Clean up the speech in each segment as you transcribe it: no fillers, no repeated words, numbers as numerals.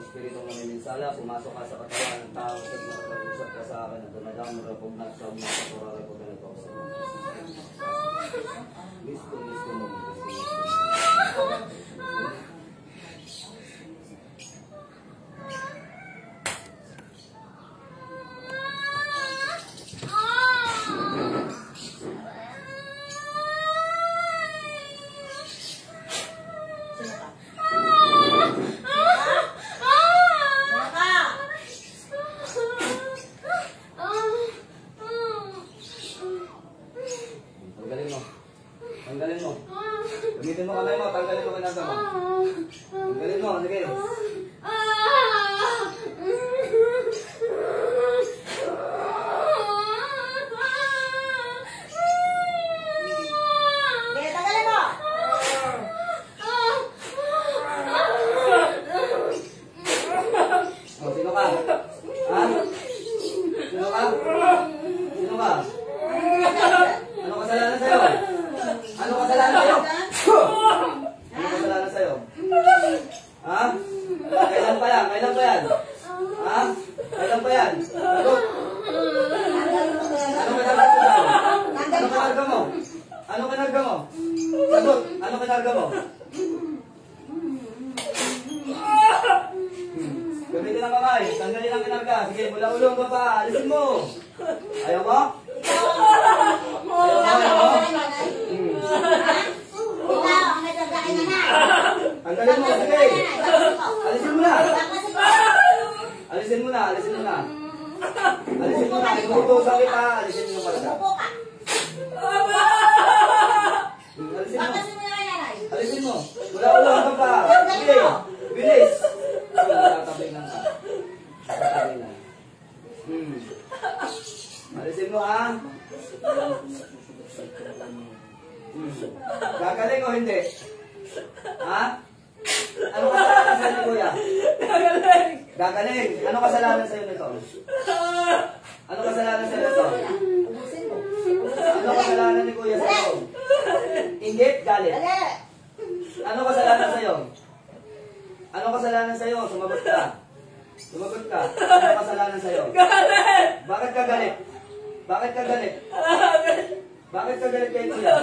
Spiritong manininsala, pumasok ka sa katawan ng taong nag-usap ka sa akin at dumadang marapog na sa mga kapuraray ko ganito ako sa mga gusto mo tanggalin mo. Gamitin mo kamay mo, tanggalin mo kinasa mo. Tanggalin mo, sige. Sige, tanggalin mo. Oh, sino ka? Ha? Sino ka? Sino ka? Ano kasalanan sa'yo? Ano kasalanan sa'yo? Ano kasalanan sa'yo? Ha? Kailan pa yan? Kailan pa yan? Ha? Kailan pa yan? Sagot? Ano kinarga mo? Ano kinarga mo? Sagot? Ano kinarga mo? Gamitin ang kamay. Tanggalin ang kinarga. Sige, mula ulong ka pa. Alisin mo. Ayaw mo? Tanggalin mo, sige. Alisin mo na. Alisin mo na, alisin mo na. Alisin mo na, inuutosan kita. Alisin mo na pala. Alisin mo. Alisin mo. Wala ka pa. Sige, bilis. Tatabing lang ka. Tatabing lang. Alisin mo, ha? Gagaling o hindi? Ha? Ano kasalanan sa'yo ni Kuya? Gagaling. Gagaling. Ano kasalanan sa'yo nito? Ano kasalanan sa'yo nito? Ano kasalanan ni Kuya sa'yo? Inggit? Galit? Ano kasalanan sa'yo? Ano kasalanan sa'yo? Sumagot ka. Sumagot ka. Ano kasalanan sa'yo? Galit. Bakit ka galit? Bakit ka galit? Bakit ka galit kay Kuya?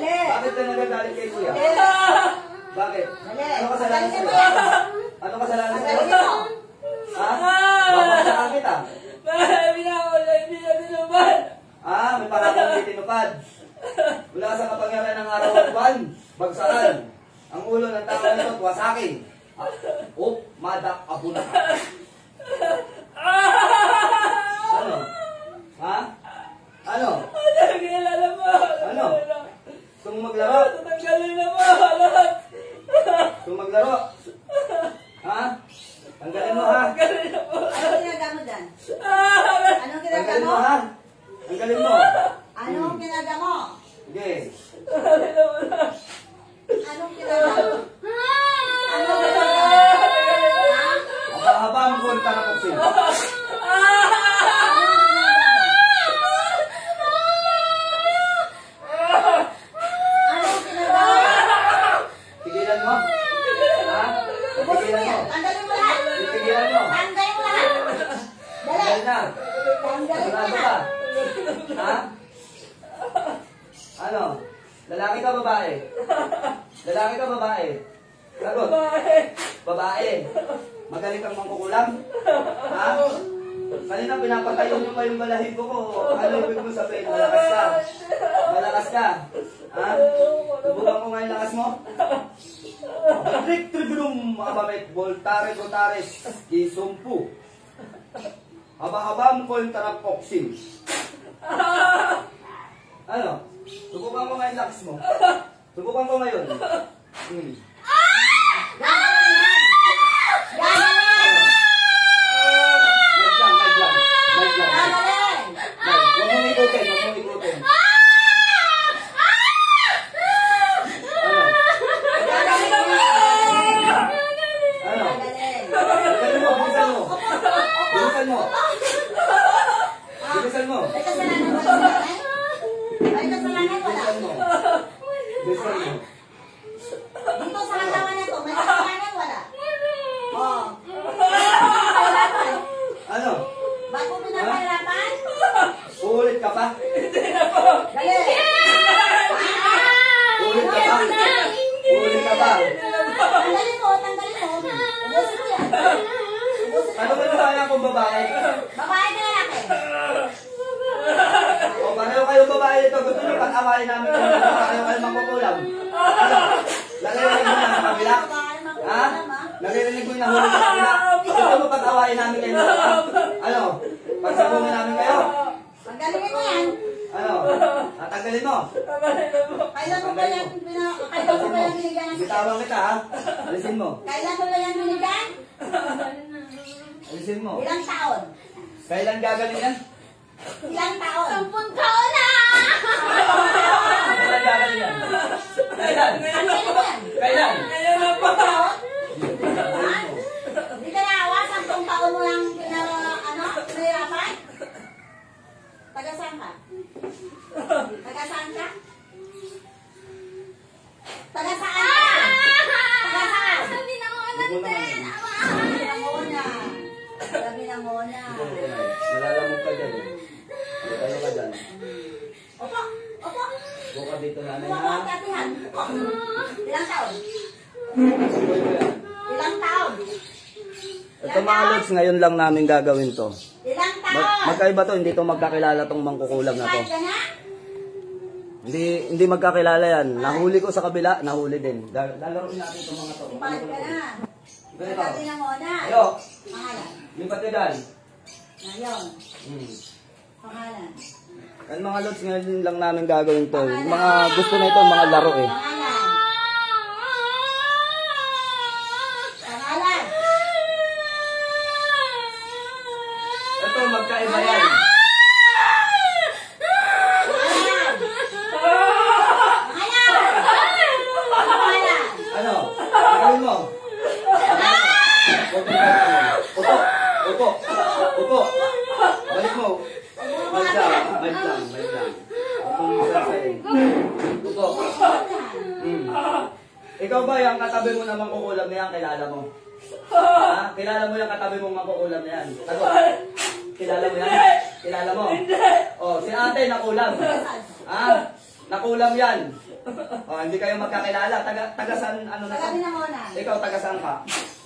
Bakit ka nagagalit kay Kuya? Bakit? Ano kasalanan sa'yo? Ano kasalanan sa'yo? Ha? Babagsakan kita. Hindi na tinupad. Ah, may parang hindi tinupad. Wala sa kapangyarihan ng araw at buwan. Bagsakan. Ang ulo ng tao nito, wasakin. Oh, madak abuna. Ano? Ha? Ano? Kilala mo. Ano? Gusto mo maglaro? Tatanggalin na mo. Lahat. Gusto mo maglaro? Ha? Tanggalin mo, ha? Tanggalin na mo. Anong ginagawa mo dyan? Anong ginagawa Tanggalin mo? mo, ha? Tanggalin mo. Anong ginagawa mo? Sige. Tanggalin na mo na. Anong ginagawa mo? Anong ginagawa mo? Haba-haba ang punta na kuksin. Anong ginagawa mo? Tigilan mo. Ha? Tigilan mo. Tanggalin mo lahat. Tigilan mo. Tanggalin mo lahat. Dali. Tanggal na. Tanggalin mo Sarado lahat. ka. Ha? Ano? Lalaki ka, babae? Lalaki ka, babae? Sagot. Babae. Magaling kang mangkukulam? Ha? Kanina pinapatayo niyo pa yung balahibo ko. Ano ibig mo sabihin? Malakas ka. Malakas ka. Ha? Subukan ko nga yung lakas mo. Trick tribunum abamet voltare voltares gisumpu. Haba-haba mo ko yung tarapoksin. Ano? Subukan ko ngayon lakas mo. Subukan ko ngayon. Huwag mong ikutin, huwag mong ikutin. Ano? Bilisan mo, bilisan mo. Bilisan mo. Bilisan mo. May kasalanan wala. May kasalanan wala. Bilisan mo. Bilisan mo. Dito sa katawan na to, may kasalanan wala. Oh. Ano? Ba't mo pinapahirapan? Uulit ka pa? Dali. Uulit ka pa? Uulit ka pa? Tanggalin mo, tanggalin mo. Ubusin mo yan. Ubusin mo. Ano ba nabaya kung babae? Babae ka lalaki. O pareho kayo babae ito. Gusto nyo pag-awain namin kayo. Pareho kayo magkukulam. Ano? Naririnig mo na sa kabila? Ha? Naririnig mo na huli sa kabila? Gusto mo pag-awain namin kayo? Ano? Pagsabungin namin kayo? Tanggalin mo yan. Ano? Tatanggalin mo? Kailan mo ba yan binigyan ng Bitawan kita ha? Alisin mo. Kailan mo ba yan binigyan? Alisin mo. Ilang taon? Kailan gagaling yan? Ilang taon? 10 taon na! Kailan gagaling yan? Kailan? Tanggalin mo yan. Kailan? Ngayon na po. Taon? Ha? Hindi ka naawa? 10 taon mo lang pinahirapan? Taga saan ka? Taga saan ka? Taga saan ka? Taga saan? Sabi na ko Huwag mo naman. Sabi ng muna. Sabi ng muna. Nalalamog ka dyan. Tayo ka dyan. Opo, opo. Buka dito namin Kuha ko ha. ang katihan. Ilang taon? Subuhay mo yan. Ilang taon? Ito mga lods, ngayon lang namin gagawin to. Ilang taon? Magkaiba to, hindi to magkakilala tong mangkukulam na to. Kahit ka na? Hindi magkakilala yan. Nahuli ko sa kabila, nahuli din. Lalaroin natin itong mga to. Kahit ka na. Ganito. Sabi ng muna. Ayo, Pangalan. lipat ka dyan. Ngayon. Pangalan. Yan mga lods, ngayon lang namin gagawin to. Yung mga gusto na ito, mga laro eh. Pangalan. Pangalan. Ito, magkaiba yan. Pangalan. Pangalan. Ano? Gagawin mo. Upo. Upo. Upo. Balik mo. Balik lang. Balik lang. Balik lang. Upo. Ikaw ba yung katabi mo na mangkukulam na yan, kilala mo? Ha? Kilala mo yung katabi mong mangkukulam na yan? Sagot. Kilala mo yan? Kilala mo? Oh, si ate nakulam. Ha? Nakulam yan. Oh, hindi kayo magkakilala. Tagasan ano na to? Sabi ng muna. Ikaw, taga-saan ka?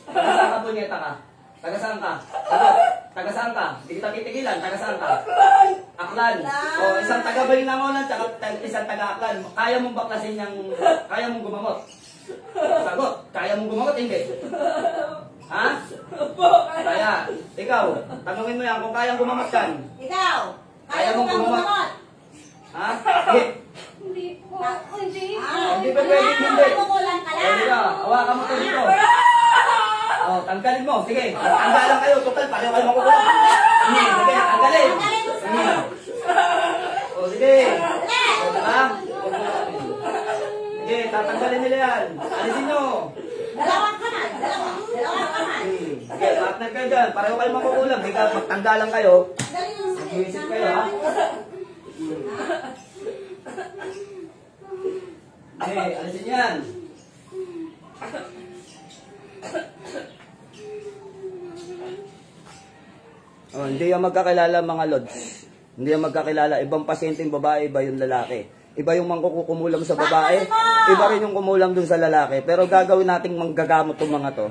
Taga-saan ka, punyeta ka? Taga-saan ka? Sagot. Taga-saan ka? Hindi kita titigilan. Taga-saan ka? Aklan. O, isang taga-Balinangonan, tsaka isang taga-Aklan. Kaya mong baklasin yung... Kaya mong gumamot? Sagot. Kaya mong gumamot? Hindi. Ha? Kaya. Ikaw, tanungin mo yan kung kayang gumamot kan. Ikaw. Kaya mong kang gumamot? Ha? Hindi. Hindi po. Hindi po. Hindi pa pwedeng hindi. Kukulang ka O, lang. di ka. Hawakan mo to dito. O, tanggalin mo. Sige. Tanggalan kayo. Total, pareho kayo makukuha. Sige, tanggalin. Tanggalin mo sa O, sige. Dali. O, diba? Sige, tatanggalin nila yan. Alisin nyo. Dalawang kamay. Dalawang kamay. Sige, partner kayo dyan. Pareho kayo makukulam. Hindi ka magtanggalan kayo. Dali yung sakit. Mag-iisip kayo, ha? Sige, alisin yan. Oh, hindi yan magkakilala mga lods. Hindi yan magkakilala. Ibang pasyente yung babae, iba yung lalaki. Iba yung mangkukumulam sa babae, iba rin yung kumulam dun sa lalaki. Pero gagawin nating manggagamot tong mga to.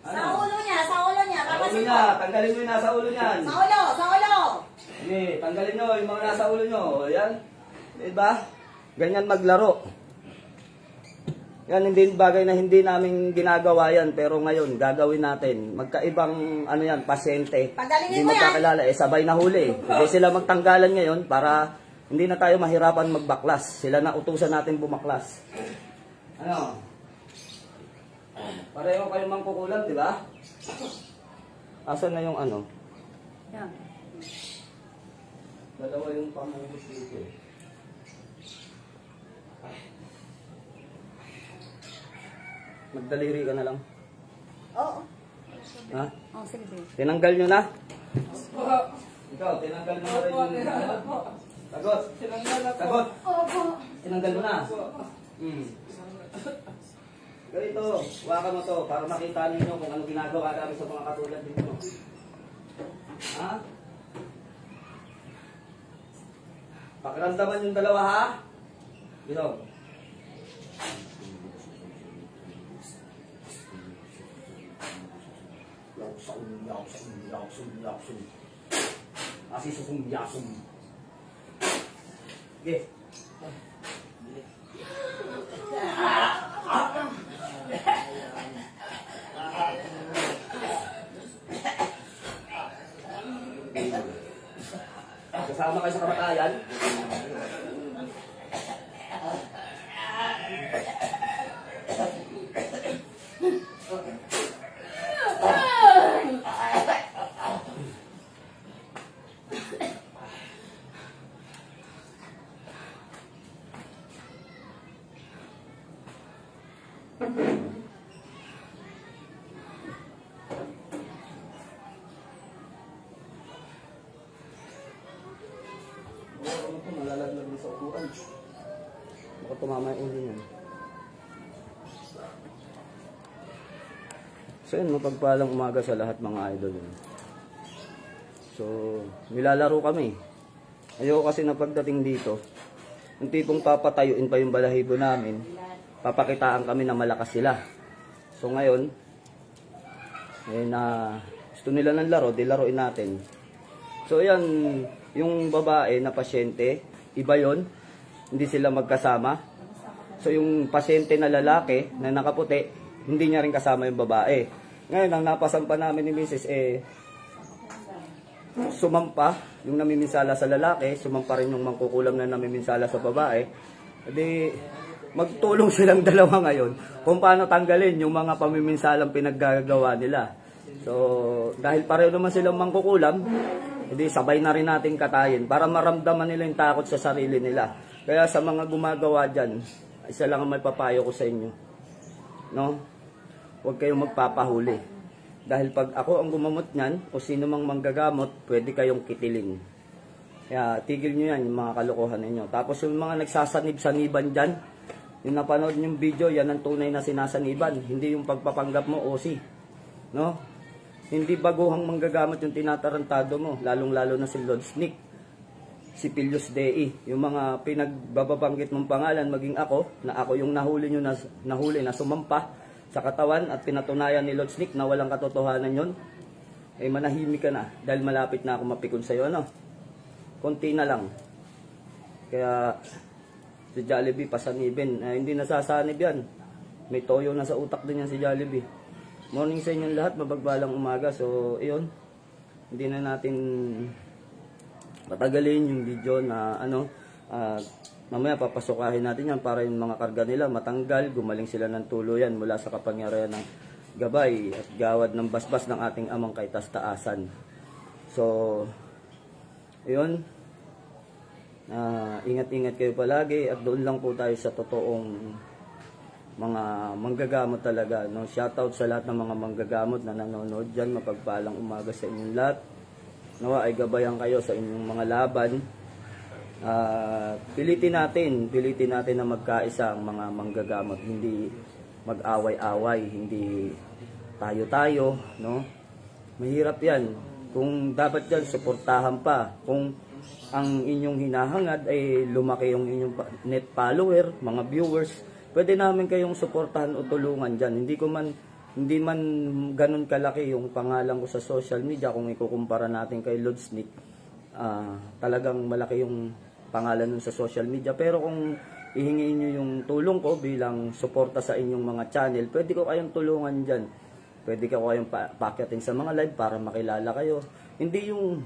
Sa ulo niya. Sa ulo niya. Sa ulo Papasin mo. niya, tanggalin mo yung nasa ulo niyan. Sa ulo. Sa ulo. Sige, tanggalin nyo yung mga nasa ulo nyo. Ayan. Diba? Ganyan maglaro. Yan, hindi bagay na hindi namin ginagawa yan, pero ngayon, gagawin natin. Magkaibang, ano yan, pasyente. Pagalingin Hindi mo yan. magkakilala, sabay na huli. Hindi sila magtanggalan ngayon para hindi na tayo mahirapan magbaklas. Sila na utusan natin bumaklas. Ano? Pareho kayong mangkukulam, di ba? Asan na yung ano? Yan. Dalawa yung pamubos dito. Magdaliri ka na lang. Oo. Ha? Oh, sige, babe. Tinanggal nyo na? Po. Ikaw, tinanggal mo na rin Opo, yung... tinanggal po. Sagot! Tinanggal na po. Sagot! Opo. Tinanggal mo na? Ganito, waka mo to para makita ninyo kung ano ginagawa namin sa mga katulad dito. Ha? Pakiramdaman yung dalawa, ha? Dito. Yaksum. Asisusum. Okay. Kasama kayo sa kamatayan. Malalaglag din sa upuan. Baka tumama yung ulo niyan. So yun, mapagpalang umaga sa lahat mga idol yun. So, nilalaro kami. Ayoko kasi na pagdating dito, yung tipong papatayuin pa yung balahibo namin, papakitaan kami na malakas sila. So ngayon, gusto nila ng laro, di laruin natin. So yan, yung babae na pasyente, iba yon, hindi sila magkasama. So yung pasyente na lalaki na nakaputi, hindi niya rin kasama yung babae. Ngayon, ang napasampa namin ni Mrs. Sumampa yung namiminsala sa lalaki, sumampa rin yung mangkukulam na namiminsala sa babae. Edi magtulong silang dalawa ngayon kung paano tanggalin yung mga pamiminsalang pinaggagawa nila. So dahil pareho naman silang mangkukulam, edi sabay na rin natin katayin para maramdaman nila yung takot sa sarili nila. Kaya sa mga gumagawa dyan, isa lang ang may papayo ko sa inyo, no? Huwag kayong magpapahuli. Dahil pag ako ang gumamot niyan, o sino mang manggagamot, pwede kayong kitilin. Kaya tigil nyo yan, yung mga kalokohan ninyo. Tapos yung mga nagsasanib-saniban dyan, yung napanood yung video, yan ang tunay na sinasaniban. Hindi yung pagpapanggap mo, OC. No? Hindi baguhang manggagamot yung tinatarantado mo, lalong-lalo na si Lord Snick, si Pilius Dei. Yung mga pinagbababanggit mong pangalan, maging ako, na ako yung nahuli na sumampa sa katawan at pinatunayan ni Lord Snick na walang katotohanan yon, eh manahimik ka na dahil malapit na ako mapikon sa iyo, ano? Konti na lang. Kaya si Jollibee pasanibin, hindi nasasanib yan. May toyo na sa utak din yan si Jollibee. Morning sa inyong lahat, mabagbalang umaga. So iyon, hindi na natin patagalin yung video na mamaya papasukahin natin yan para yung mga karga nila matanggal, gumaling sila ng tuluyan mula sa kapangyarihan ng gabay at gawad ng basbas ng ating amang kay taas-taasan. So, yun. Ingat-ingat kayo palagi at doon lang po tayo sa totoong mga manggagamot talaga. No? Shoutout sa lahat ng mga manggagamot na nanonood dyan. Mapagpalang umaga sa inyong lahat. Nawa ay gabayan kayo sa inyong mga laban. Pilitin natin na magkaisa ang mga manggagamot, hindi mag-away-away, hindi tayo-tayo, no? Mahirap yan. Kung dapat yan, suportahan pa. Kung ang inyong hinahangad ay lumaki yung inyong net follower, mga viewers, pwede namin kayong suportahan o tulungan dyan. Hindi man ganun kalaki yung pangalan ko sa social media kung ikukumpara natin kay Lord Snick. Talagang malaki yung pangalan nun sa social media. Pero kung ihingiin nyo yung tulong ko bilang suporta sa inyong mga channel, pwede ko kayong tulungan dyan. Pwede ko kayong pakyatin sa mga live para makilala kayo. Hindi yung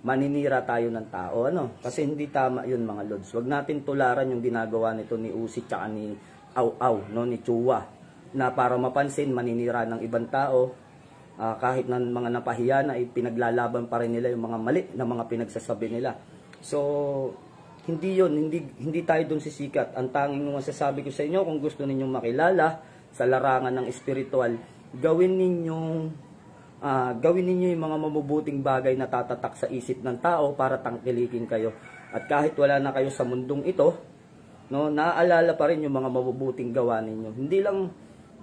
maninira tayo ng tao, ano? Kasi hindi tama yun mga lods. Huwag natin tularan yung ginagawa nito ni Uzi tsaka ni Aw-Aw, no? Ni Chua, na para mapansin, maninira ng ibang tao. Kahit ng mga napahiya na, pinaglalaban pa rin nila yung mga mali na mga pinagsasabi nila. So, hindi yun, hindi tayo dun sisikat. Ang tanging masasabi ko sa inyo, kung gusto ninyong makilala sa larangan ng espiritual, gawin ninyo yung mga mabubuting bagay na tatatak sa isip ng tao para tangkilikin kayo. At kahit wala na kayo sa mundong ito, no, naaalala pa rin yung mga mabubuting gawa ninyo.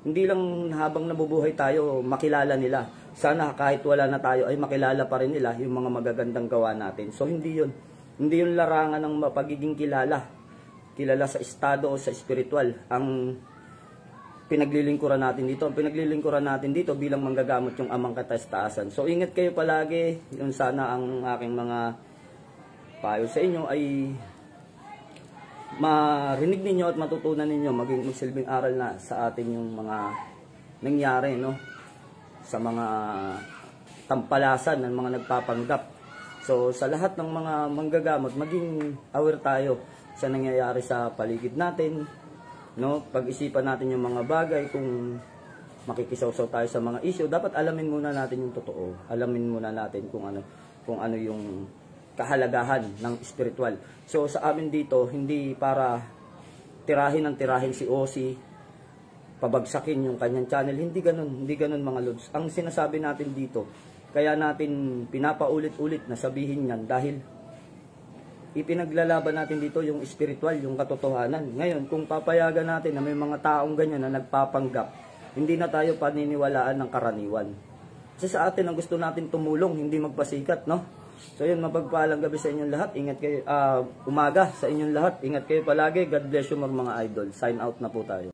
Hindi lang habang nabubuhay tayo, makilala nila. Sana kahit wala na tayo, ay makilala pa rin nila yung mga magagandang gawa natin. So, hindi yun. Hindi yung larangan ng pagiging kilala sa estado o sa spiritual ang pinaglilingkuran natin dito. Ang pinaglilingkuran natin dito bilang manggagamot yung amang kataas-taasan. So ingat kayo palagi. Yun sana ang aking mga payo sa inyo ay marinig ninyo at matutunan ninyo, maging magsilbing aral na sa atin yung mga nangyari, no, sa mga tampalasan ng mga nagpapanggap. So, sa lahat ng mga manggagamot, maging aware tayo sa nangyayari sa paligid natin, no? Pag-isipan natin yung mga bagay, kung makikisaw-saw tayo sa mga issue, dapat alamin muna natin yung totoo. Alamin muna natin kung ano yung kahalagahan ng spiritual. So, sa amin dito, hindi para tirahin si Ozzy, pabagsakin yung kanyang channel. Hindi ganun mga lods. Ang sinasabi natin dito, kaya natin pinapaulit-ulit na sabihin yan dahil ipinaglalaban natin dito yung spiritual, yung katotohanan. Ngayon, kung papayagan natin na may mga taong ganyan na nagpapanggap, hindi na tayo paniniwalaan ng karaniwan. Kasi sa atin, ang gusto natin tumulong, hindi magpasikat, no? So yun, mapagpalang gabi sa inyong lahat. Ingat kayo, umaga sa inyong lahat. Ingat kayo palagi. God bless you mga idol. Sign out na po tayo.